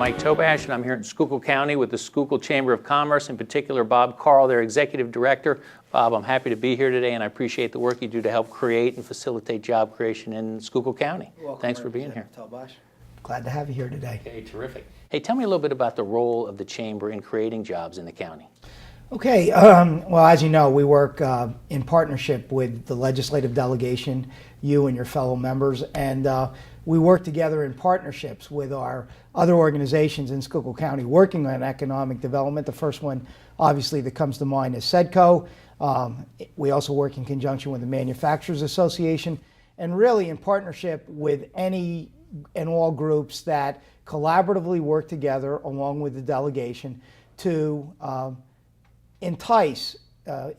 Mike Tobash, and I'm here in Schuylkill County with the Schuylkill Chamber of Commerce, in particular Bob Carl, their Executive Director. Bob, I'm happy to be here today, and I appreciate the work you do to help create and facilitate job creation in Schuylkill County. Welcome. Thanks for being here. Tobash. Glad to have you here today. Okay, terrific. Hey, tell me a little bit about the role of the Chamber in creating jobs in the county. Okay, well, as you know, we work in partnership with the legislative delegation, you and your fellow members, and we work together in partnerships with our other organizations in Schuylkill County working on economic development. The first one, obviously, that comes to mind is SEDCO. We also work in conjunction with the Manufacturers Association, and really in partnership with any and all groups that collaboratively work together along with the delegation to entice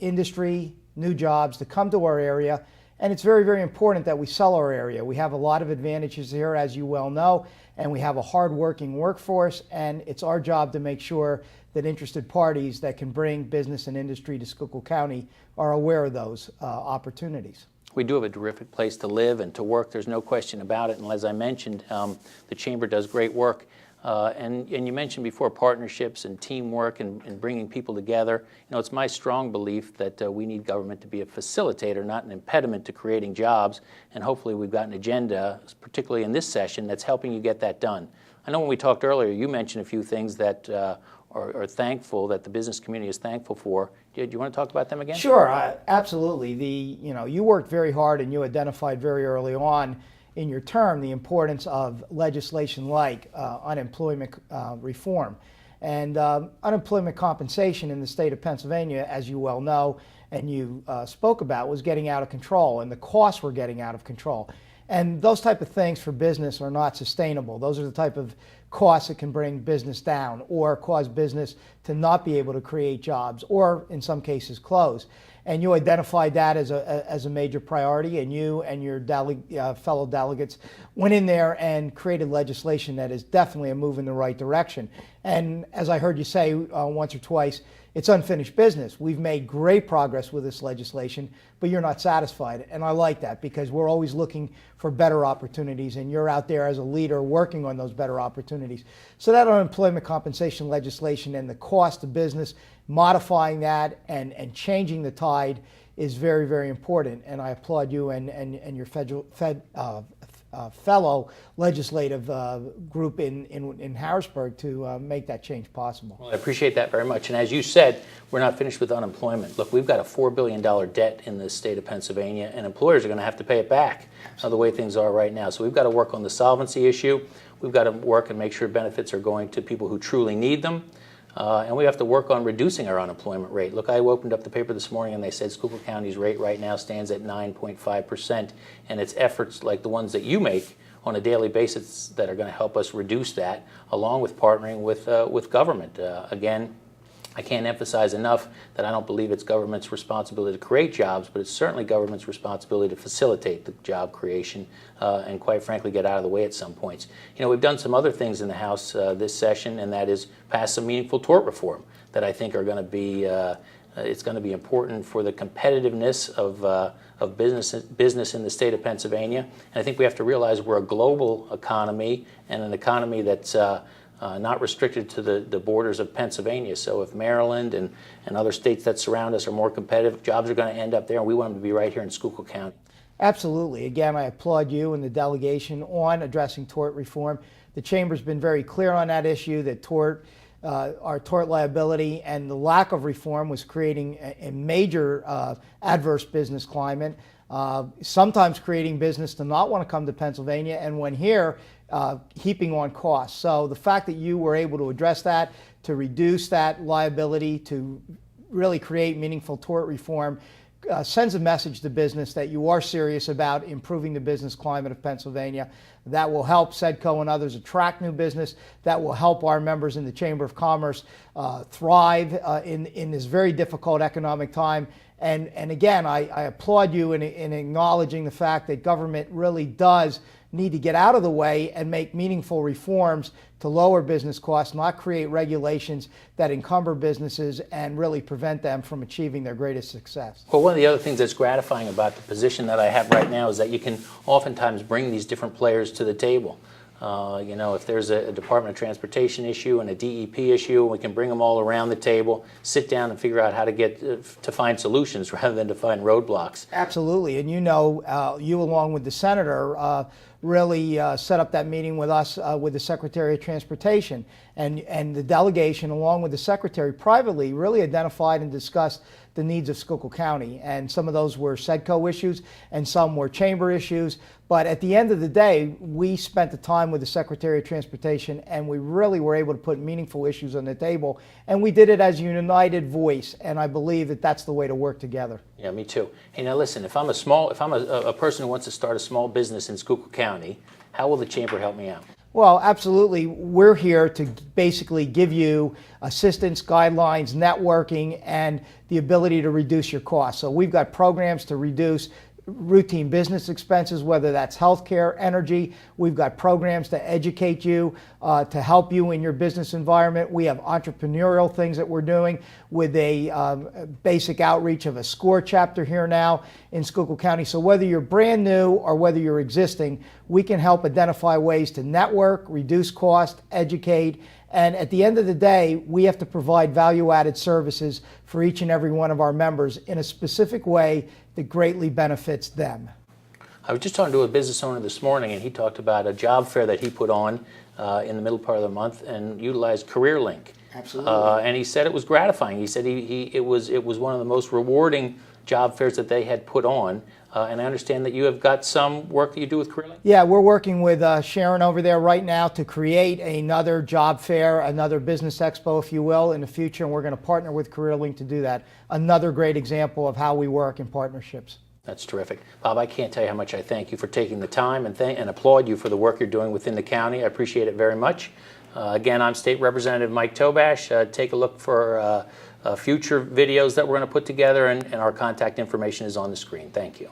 industry, new jobs to come to our area. And it's very, very important that we sell our area. We have a lot of advantages here, as you well know, and we have a hard-working workforce, and it's our job to make sure that interested parties that can bring business and industry to Schuylkill County are aware of those opportunities. We do have a terrific place to live and to work. There's no question about it. And as I mentioned, the Chamber does great work. And you mentioned before partnerships and teamwork and bringing people together. You know, it's my strong belief that we need government to be a facilitator, not an impediment to creating jobs. And hopefully we've got an agenda, particularly in this session, that's helping you get that done. I know when we talked earlier, you mentioned a few things that are thankful, that the business community is thankful for. Do you want to talk about them again? Sure, absolutely. You worked very hard and you identified very early on in your term the importance of legislation like unemployment reform. And unemployment compensation in the state of Pennsylvania, as you well know and you spoke about, was getting out of control, and the costs were getting out of control. And those type of things for business are not sustainable. Those are the type of costs that can bring business down or cause business to not be able to create jobs or, in some cases, close. And you identified that as a major priority, and you and your fellow delegates went in there and created legislation that is definitely a move in the right direction. And as I heard you say once or twice, it's unfinished business. We've made great progress with this legislation, but you're not satisfied. And I like that because we're always looking for better opportunities, and you're out there as a leader working on those better opportunities. So that unemployment compensation legislation and the cost of business, modifying that and changing the tide is very, very important. And I applaud you and your fellow legislative group in Harrisburg to make that change possible. Well, I appreciate that very much. And as you said, we're not finished with unemployment. Look, we've got a $4 billion debt in the state of Pennsylvania, and employers are going to have to pay it back the way things are right now. So we've got to work on the solvency issue. We've got to work and make sure benefits are going to people who truly need them. And we have to work on reducing our unemployment rate. Look, I opened up the paper this morning and they said Schuylkill County's rate right now stands at 9.5%. And it's efforts like the ones that you make on a daily basis that are going to help us reduce that, along with partnering with government. Again, I can't emphasize enough that I don't believe it's government's responsibility to create jobs, but it's certainly government's responsibility to facilitate the job creation and, quite frankly, get out of the way at some points. You know, we've done some other things in the House this session, and that is pass some meaningful tort reform that I think are going to be it's going to be important for the competitiveness of business in the state of Pennsylvania. And I think we have to realize we're a global economy and an economy that's not restricted to the borders of Pennsylvania. So if Maryland and other states that surround us are more competitive, jobs are going to end up there, and we want them to be right here in Schuylkill County. Absolutely. Again, I applaud you and the delegation on addressing tort reform. The Chamber's been very clear on that issue, that our tort liability and the lack of reform was creating a major adverse business climate, sometimes creating business to not want to come to Pennsylvania, and when here, heaping on costs. So the fact that you were able to address that, to reduce that liability, to really create meaningful tort reform, sends a message to business that you are serious about improving the business climate of Pennsylvania. That will help SEDCO and others attract new business. That will help our members in the Chamber of Commerce thrive in this very difficult economic time. And again, I applaud you in acknowledging the fact that government really does need to get out of the way and make meaningful reforms to lower business costs, not create regulations that encumber businesses and really prevent them from achieving their greatest success. Well, one of the other things that's gratifying about the position that I have right now is that you can oftentimes bring these different players to the table. You know, if there's a Department of Transportation issue and a DEP issue, we can bring them all around the table, sit down and figure out how to get to find solutions rather than to find roadblocks. Absolutely. And you know, you along with the senator really set up that meeting with us with the Secretary of Transportation. And the delegation, along with the Secretary privately, really identified and discussed the needs of Schuylkill County. And some of those were SEDCO issues and some were chamber issues. But at the end of the day, we spent the time with the Secretary of Transportation and we really were able to put meaningful issues on the table. And we did it as a united voice. And I believe that that's the way to work together. Yeah, me too. Hey, now listen, if I'm a person who wants to start a small business in Schuylkill County, how will the chamber help me out? Well, absolutely. We're here to basically give you assistance, guidelines, networking, and the ability to reduce your costs. So we've got programs to reduce routine business expenses, whether that's healthcare, energy. We've got programs to educate you, to help you in your business environment. We have entrepreneurial things that we're doing with a basic outreach of a SCORE chapter here now in Schuylkill County. So whether you're brand new or whether you're existing, we can help identify ways to network, reduce cost, educate, and at the end of the day, we have to provide value-added services for each and every one of our members in a specific way that greatly benefits them. I was just talking to a business owner this morning, and he talked about a job fair that he put on in the middle part of the month and utilized CareerLink. Absolutely. And he said it was gratifying. He said it was one of the most rewarding job fairs that they had put on. And I understand that you have got some work that you do with CareerLink? Yeah, we're working with Sharon over there right now to create another job fair, another business expo, if you will, in the future, and we're going to partner with CareerLink to do that. Another great example of how we work in partnerships. That's terrific. Bob, I can't tell you how much I thank you for taking the time and applaud you for the work you're doing within the county. I appreciate it very much. Again, I'm State Representative Mike Tobash. Take a look for future videos that we're going to put together, and our contact information is on the screen. Thank you.